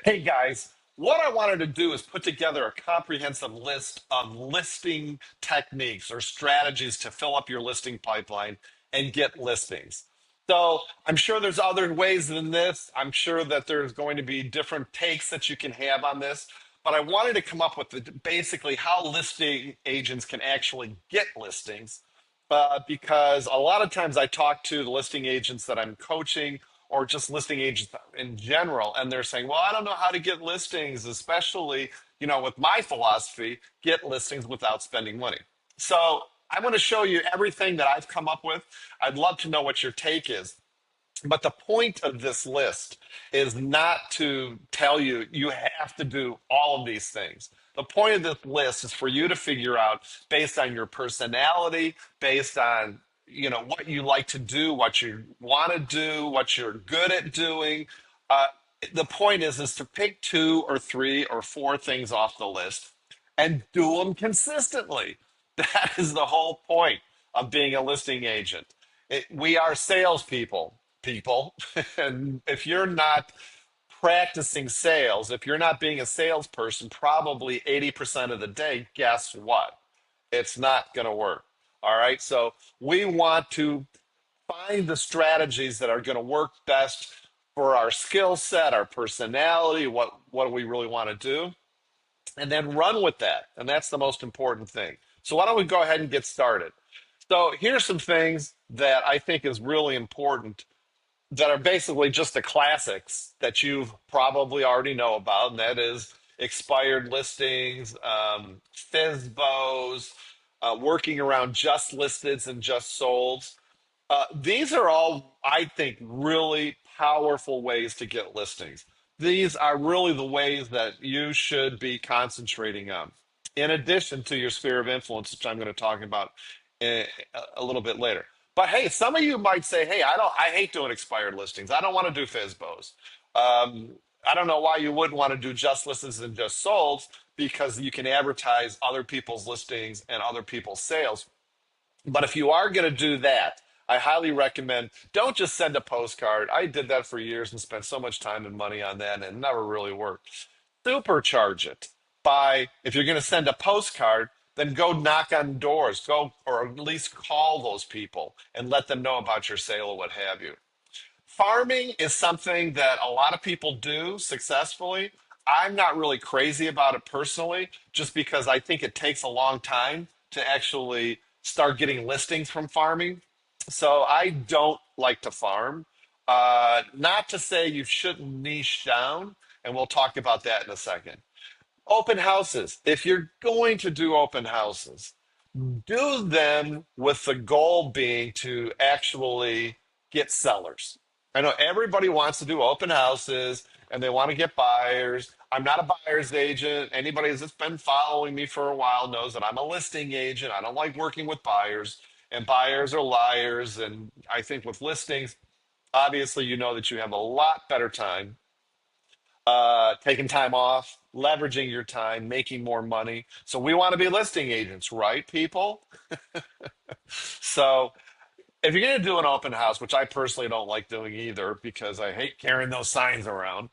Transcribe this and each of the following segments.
Hey guys, what I wanted to do is put together a comprehensive list of listing techniques or strategies to fill up your listing pipeline and get listings. So I'm sure there's other ways than this. I'm sure that there's going to be different takes that you can have on this. But I wanted to come up with basically how listing agents can actually get listings. Because a lot of times I talk to the listing agents that I'm coaching or just listing agents in general, and they're saying, well, I don't know how to get listings, especially, with my philosophy, get listings without spending money. So I'm going to show you everything that I've come up with. I'd love to know what your take is. But the point of this list is not to tell you you have to do all of these things. The point of this list is for you to figure out based on your personality, based on what you like to do, what you want to do, what you're good at doing. Uh, the point is to pick two or three or four things off the list and do them consistently. That is the whole point of being a listing agent. We are salespeople, people. And if you're not practicing sales, if you're not being a salesperson, probably 80% of the day, guess what? It's not going to work. All right. So we want to find the strategies that are going to work best for our skill set, our personality, what we really want to do, and then run with that. And that's the most important thing. So why don't we go ahead and get started? So here's some things that I think is really important that are basically just the classics that you probably already know about, and that is expired listings, FISBOs, working around just listeds and just solds. These are all, I think, really powerful ways to get listings. These are really the ways that you should be concentrating on, in addition to your sphere of influence, which I'm going to talk about a, a little bit later. But hey, some of you might say, "Hey, I hate doing expired listings. I don't want to do FISBOs." I don't know why you wouldn't want to do just listings and just solds because you can advertise other people's listings and other people's sales. But if you are going to do that, I highly recommend don't just send a postcard. I did that for years and spent so much time and money on that and it never really worked. Supercharge it by, if you're going to send a postcard, then go knock on doors, go or at least call those people and let them know about your sale or what have you. Farming is something that a lot of people do successfully. I'm not really crazy about it personally, just because I think it takes a long time to actually start getting listings from farming. So I don't like to farm. Not to say you shouldn't niche down, and we'll talk about that in a second. Open houses. If you're going to do open houses, do them with the goal being to actually get sellers. I know everybody wants to do open houses and they want to get buyers. I'm not a buyer's agent. Anybody that's been following me for a while knows that I'm a listing agent. I don't like working with buyers, and buyers are liars. And I think with listings, obviously, you know that you have a lot better time taking time off, leveraging your time, making more money. So we want to be listing agents, right, people? So if you're going to do an open house, which I personally don't like doing either because I hate carrying those signs around,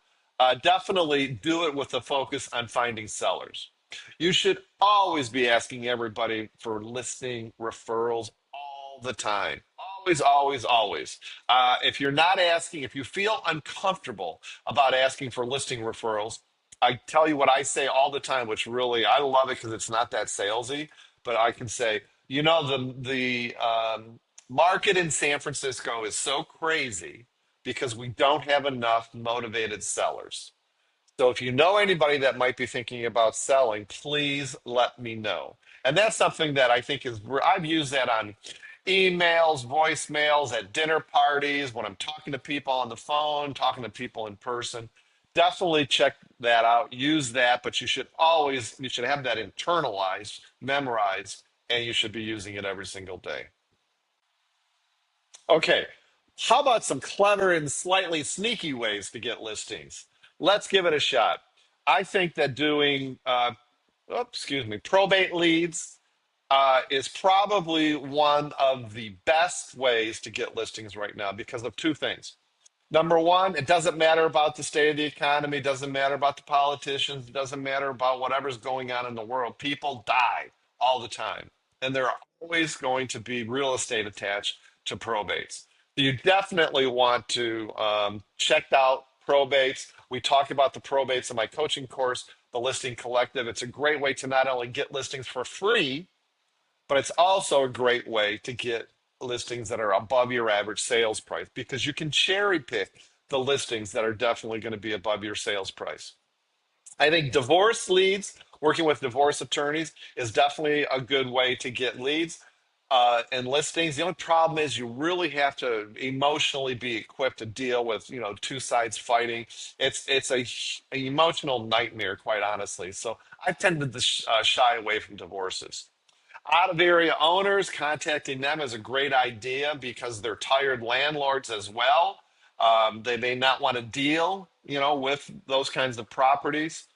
definitely do it with a focus on finding sellers. You should always be asking everybody for listing referrals all the time. Always, always, always. If you're not asking, if you feel uncomfortable about asking for listing referrals, I tell you what I say all the time, which really I love it because it's not that salesy. But I can say, the market in San Francisco is so crazy because we don't have enough motivated sellers. So if you know anybody that might be thinking about selling, please let me know. And that's something that I think is, I've used that on emails, voicemails, at dinner parties, when I'm talking to people on the phone, talking to people in person. Definitely check that out. Use that, but you should have that internalized, memorized, and you should be using it every single day. Okay, how about some clever and slightly sneaky ways to get listings? Let's give it a shot. I think that doing, probate leads is probably one of the best ways to get listings right now because of two things. Number one, it doesn't matter about the state of the economy, it doesn't matter about the politicians, it doesn't matter about whatever's going on in the world. People die all the time, and there are always going to be real estate attached to probates. So you definitely want to check out probates. We talk about the probates in my coaching course, the Listing Collective. It's a great way to not only get listings for free, but it's also a great way to get listings that are above your average sales price because you can cherry pick the listings that are definitely going to be above your sales price. I think divorce leads, working with divorce attorneys, is definitely a good way to get leads and listings. The only problem is you really have to emotionally be equipped to deal with, two sides fighting. An emotional nightmare, quite honestly. So I've tended to shy away from divorces. Out of area owners, contacting them is a great idea because they're tired landlords as well. They may not want to deal, with those kinds of properties.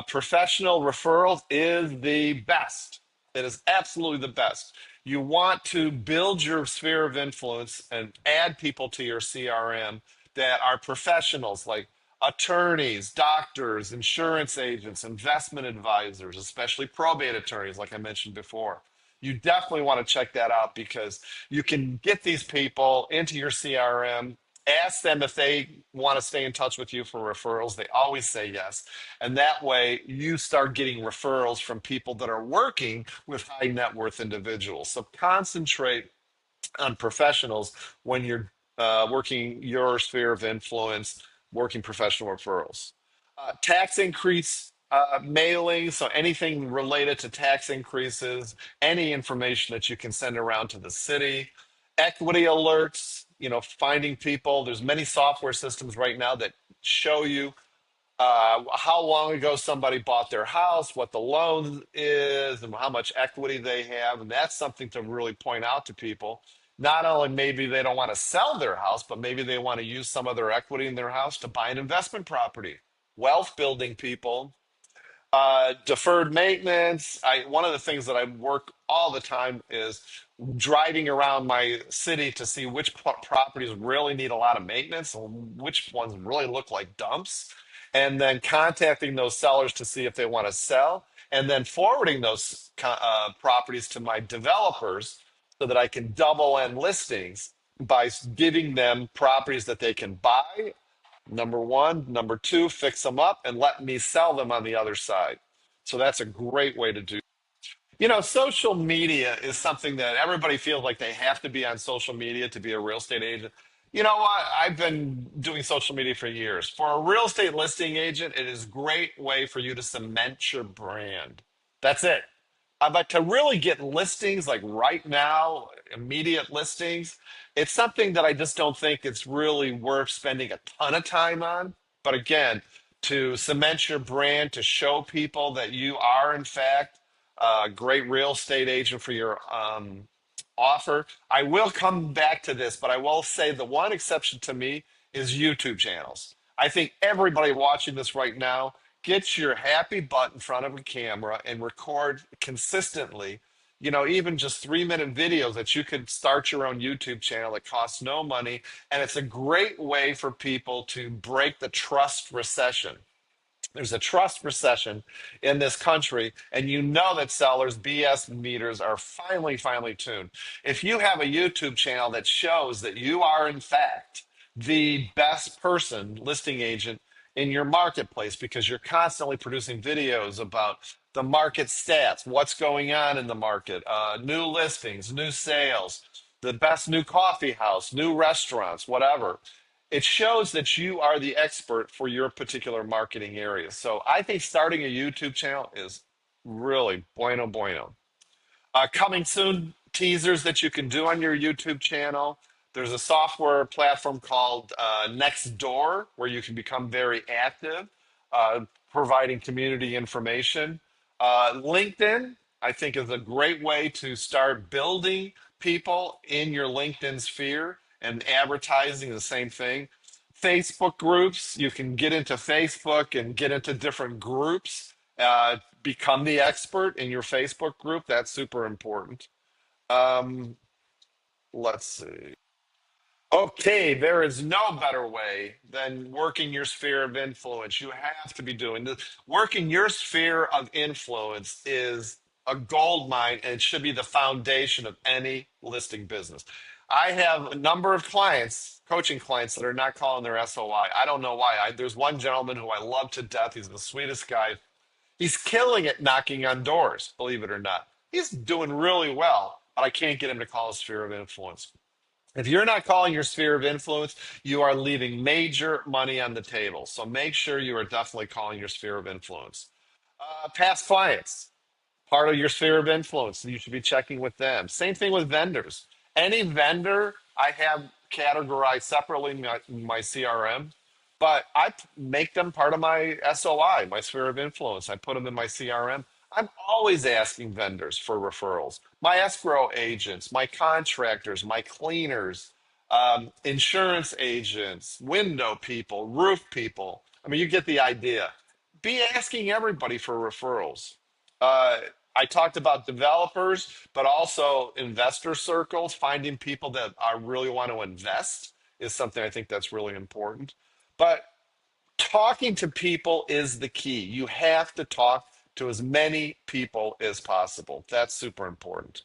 Professional referrals is the best. It is absolutely the best. You want to build your sphere of influence and add people to your CRM that are professionals like attorneys, doctors, insurance agents, investment advisors, especially probate attorneys, like I mentioned before. You definitely want to check that out because you can get these people into your CRM. Ask them if they want to stay in touch with you for referrals. They always say yes. And that way you start getting referrals from people that are working with high net worth individuals. So concentrate on professionals when you're working your sphere of influence, working professional referrals. Tax increase mailing, so anything related to tax increases, any information that you can send around to the city. Equity alerts, finding people. There's many software systems right now that show you how long ago somebody bought their house, what the loan is, and how much equity they have. And that's something to really point out to people. Not only maybe they don't want to sell their house, but maybe they want to use some of their equity in their house to buy an investment property. Wealth building people, deferred maintenance. One of the things that I work all the time is driving around my city to see which properties really need a lot of maintenance and which ones really look like dumps, and then contacting those sellers to see if they want to sell, and then forwarding those properties to my developers so that I can double end listings by giving them properties that they can buy. Number one. Number two, fix them up and let me sell them on the other side. So that's a great way to do. Social media is something that everybody feels like they have to be on social media to be a real estate agent. You know what? I've been doing social media for years. For a real estate listing agent, it is a great way for you to cement your brand. That's it. But to really get listings like right now, immediate listings, it's something that I just don't think it's really worth spending a ton of time on. But again, to cement your brand, to show people that you are, in fact, a great real estate agent for your offer. I will come back to this, but I will say the one exception to me is YouTube channels. I think everybody watching this right now, get your happy butt in front of a camera and record consistently, even just 3-minute videos that you could start your own YouTube channel. It costs no money. And it's a great way for people to break the trust recession. There's a trust recession in this country, and you know that sellers' BS meters are finally tuned. If you have a YouTube channel that shows that you are, in fact, the best person, listing agent in your marketplace, because you're constantly producing videos about the market stats, what's going on in the market, new listings, new sales, the best new coffee house, new restaurants, whatever, it shows that you are the expert for your particular marketing area. So I think starting a YouTube channel is really bueno. Coming soon, teasers that you can do on your YouTube channel. There's a software platform called Nextdoor where you can become very active, providing community information. LinkedIn, I think, is a great way to start building people in your LinkedIn sphere and advertising the same thing. Facebook groups, you can get into Facebook and get into different groups, become the expert in your Facebook group. That's super important. Um, let's see. Okay, there is no better way than working your sphere of influence. You have to be doing this. Working your sphere of influence is a gold mine and it should be the foundation of any listing business. I have a number of clients, coaching clients, that are not calling their SOI. I don't know why. There's one gentleman who I love to death. He's the sweetest guy. He's killing it knocking on doors, believe it or not. He's doing really well, but I can't get him to call his sphere of influence. If you're not calling your sphere of influence, you are leaving major money on the table. So make sure you are definitely calling your sphere of influence. Past clients, part of your sphere of influence. You should be checking with them. Same thing with vendors. Any vendor I have categorized separately in my CRM, but make them part of my SOI, my sphere of influence. I put them in my CRM. I'm always asking vendors for referrals. My escrow agents, my contractors, my cleaners, insurance agents, window people, roof people. I mean, you get the idea. Be asking everybody for referrals. Uh, I talked about developers, but also investor circles. Finding people that I really want to invest is something I think that's really important. But talking to people is the key. You have to talk to as many people as possible. That's super important.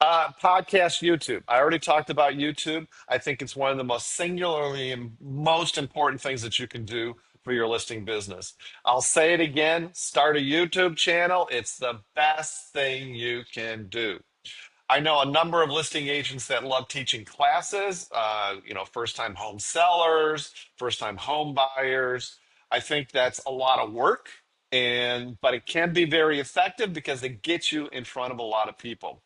Podcast YouTube. I already talked about YouTube. I think it's one of the most singularly and most important things that you can do for your listing business. I'll say it again, start a YouTube channel. It's the best thing you can do. I know a number of listing agents that love teaching classes, first time home sellers, first time home buyers. I think that's a lot of work, but it can be very effective because it gets you in front of a lot of people.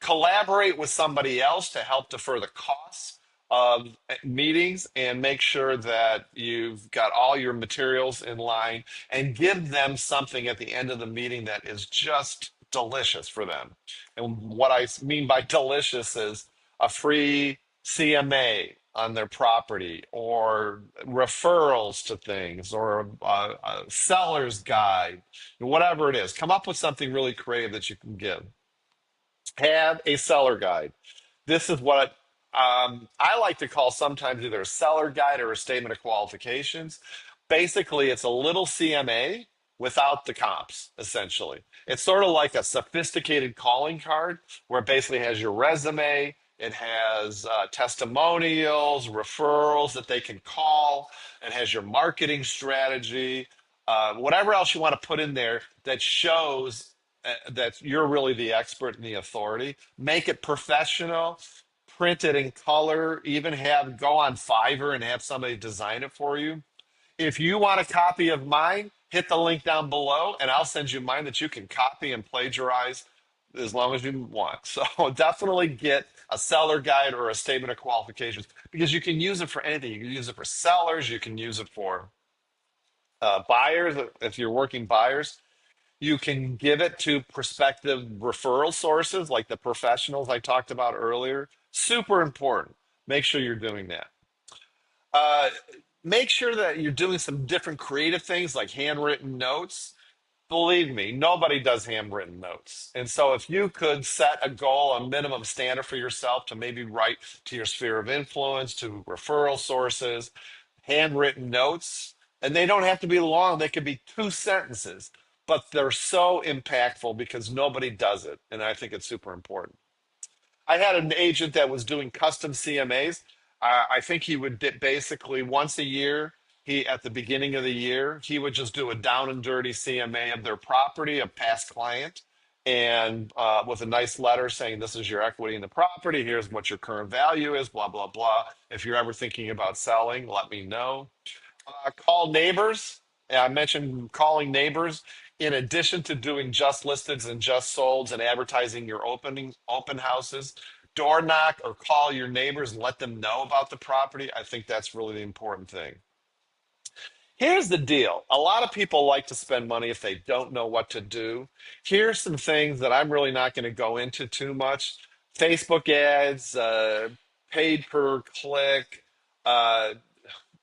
Collaborate with somebody else to help defer the costs of meetings and make sure that you've got all your materials in line and give them something at the end of the meeting that is just delicious for them. And what I mean by delicious is a free CMA on their property or referrals to things or a seller's guide, whatever it is. Come up with something really creative that you can give. Have a seller guide. This is what I like to call sometimes either a seller guide or a statement of qualifications. Basically, it's a little CMA without the comps, essentially. It's sort of like a sophisticated calling card where it basically has your resume, it has testimonials, referrals that they can call, it has your marketing strategy, whatever else you want to put in there that shows that you're really the expert and the authority. Make it professional, print it in color, even have go on Fiverr and have somebody design it for you. If you want a copy of mine, hit the link down below and I'll send you mine that you can copy and plagiarize as long as you want. So definitely get a seller guide or a statement of qualifications because you can use it for anything. You can use it for sellers, you can use it for buyers if you're working buyers. You can give it to prospective referral sources like the professionals I talked about earlier. Super important. Make sure you're doing that. Uh, Make sure that you're doing some different creative things like handwritten notes. Believe me, nobody does handwritten notes. And so if you could set a goal, a minimum standard for yourself to maybe write to your sphere of influence, to referral sources, handwritten notes, and they don't have to be long, they could be two sentences, but they're so impactful because nobody does it. And I think it's super important. I had an agent that was doing custom CMAs. I think he would basically once a year, he at the beginning of the year, he would just do a down and dirty CMA of their property, a past client, and with a nice letter saying, this is your equity in the property. Here's what your current value is, blah, blah, blah. If you're ever thinking about selling, let me know. Call neighbors. Yeah, I mentioned calling neighbors. In addition to doing just listeds and just solds and advertising your open houses, door knock or call your neighbors and let them know about the property. I think that's really the important thing. Here's the deal. A lot of people like to spend money if they don't know what to do. Here's some things that I'm really not going to go into too much. Facebook ads, paid per click, uh,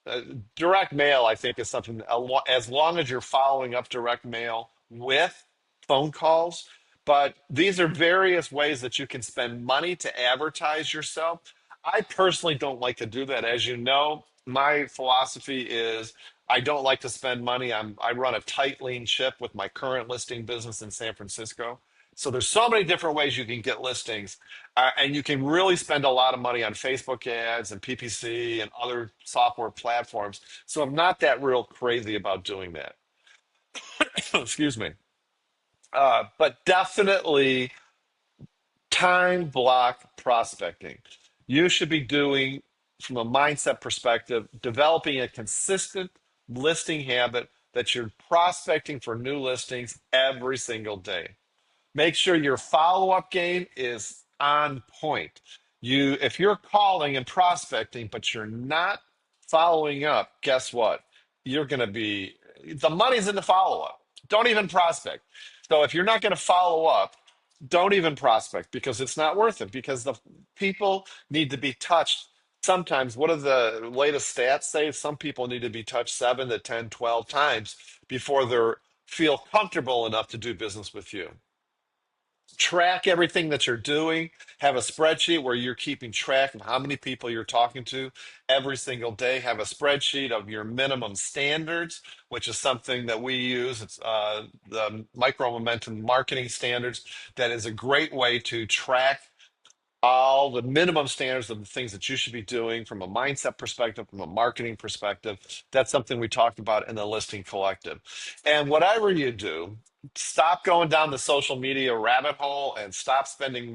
uh, direct mail, I think, is something, as long as you're following up direct mail with phone calls. But these are various ways that you can spend money to advertise yourself. I personally don't like to do that. As you know, my philosophy is I don't like to spend money. I run a tight, lean ship with my current listing business in San Francisco. So there's so many different ways you can get listings, and you can really spend a lot of money on Facebook ads and PPC and other software platforms. So I'm not that real crazy about doing that. Excuse me. But definitely time block prospecting. You should be doing, from a mindset perspective, developing a consistent listing habit that you're prospecting for new listings every single day. Make sure your follow-up game is on point. If you're calling and prospecting, but you're not following up, guess what? You're going to be, the money's in the follow-up. Don't even prospect. So if you're not going to follow up, don't even prospect because it's not worth it, because the people need to be touched. Sometimes, what do the latest stats say? Some people need to be touched 7 to 10, 12 times before they feel comfortable enough to do business with you. Track everything that you're doing. Have a spreadsheet where you're keeping track of how many people you're talking to every single day. Have a spreadsheet of your minimum standards, which is something that we use. It's the micro momentum marketing standards. That is a great way to track all the minimum standards of the things that you should be doing from a mindset perspective, from a marketing perspective. That's something we talked about in the listing collective. And whatever you do, stop going down the social media rabbit hole and stop spending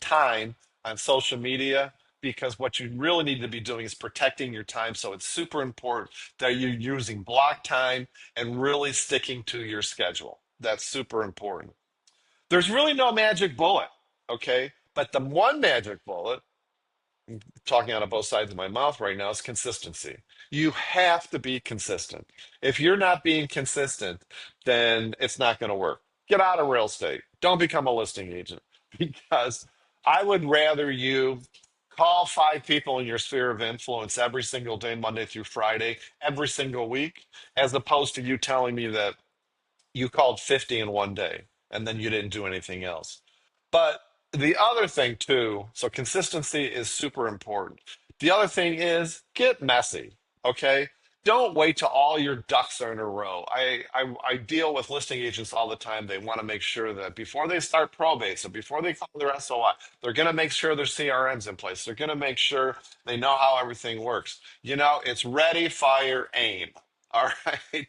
time on social media, because what you really need to be doing is protecting your time. So it's super important that you're using block time and really sticking to your schedule. That's super important. There's really no magic bullet, okay? But the one magic bullet, talking out of both sides of my mouth right now, is consistency. You have to be consistent. If you're not being consistent, then it's not going to work. Get out of real estate. Don't become a listing agent, because I would rather you call 5 people in your sphere of influence every single day, Monday through Friday, every single week, as opposed to you telling me that you called 50 in one day and then you didn't do anything else. But the other thing too, so consistency is super important. The other thing is get messy, okay? Don't wait till all your ducks are in a row. I deal with listing agents all the time. They want to make sure that before they start probate, so before they call their SOI, they're going to make sure their CRM's in place. They're going to make sure they know how everything works. It's ready, fire, aim. All right.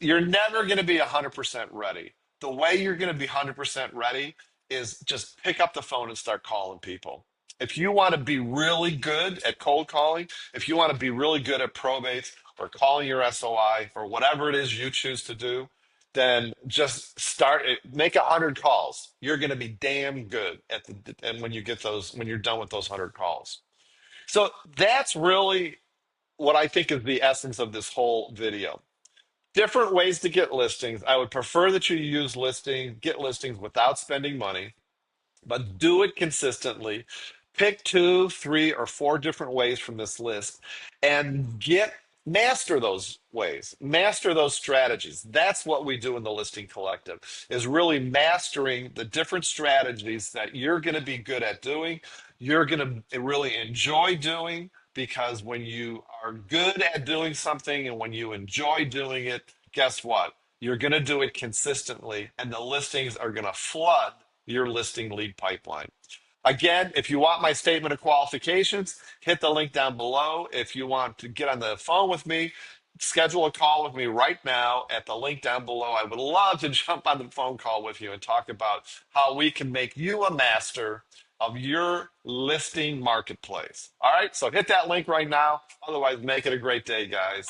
You're never going to be 100% ready. The way you're going to be 100% ready is just pick up the phone and start calling people. If you want to be really good at cold calling, if you want to be really good at probates or calling your SOI or whatever it is you choose to do, then just start it. Make 100 calls. You're going to be damn good and when you get those, when you're done with those 100 calls. So that's really what I think is the essence of this whole video. Different ways to get listings. I would prefer that you get listings without spending money, but do it consistently. Pick 2, 3, or 4 different ways from this list and master those ways, master those strategies. That's what we do in the Listing Collective, is really mastering the different strategies that you're going to be good at doing, you're going to really enjoy doing, because when you are good at doing something and when you enjoy doing it, guess what? You're going to do it consistently, and the listings are going to flood your listing lead pipeline. Again, if you want my statement of qualifications, hit the link down below. If you want to get on the phone with me, schedule a call with me right now at the link down below. I would love to jump on the phone call with you and talk about how we can make you a master of your listing marketplace. All right, so hit that link right now. Otherwise, make it a great day, guys.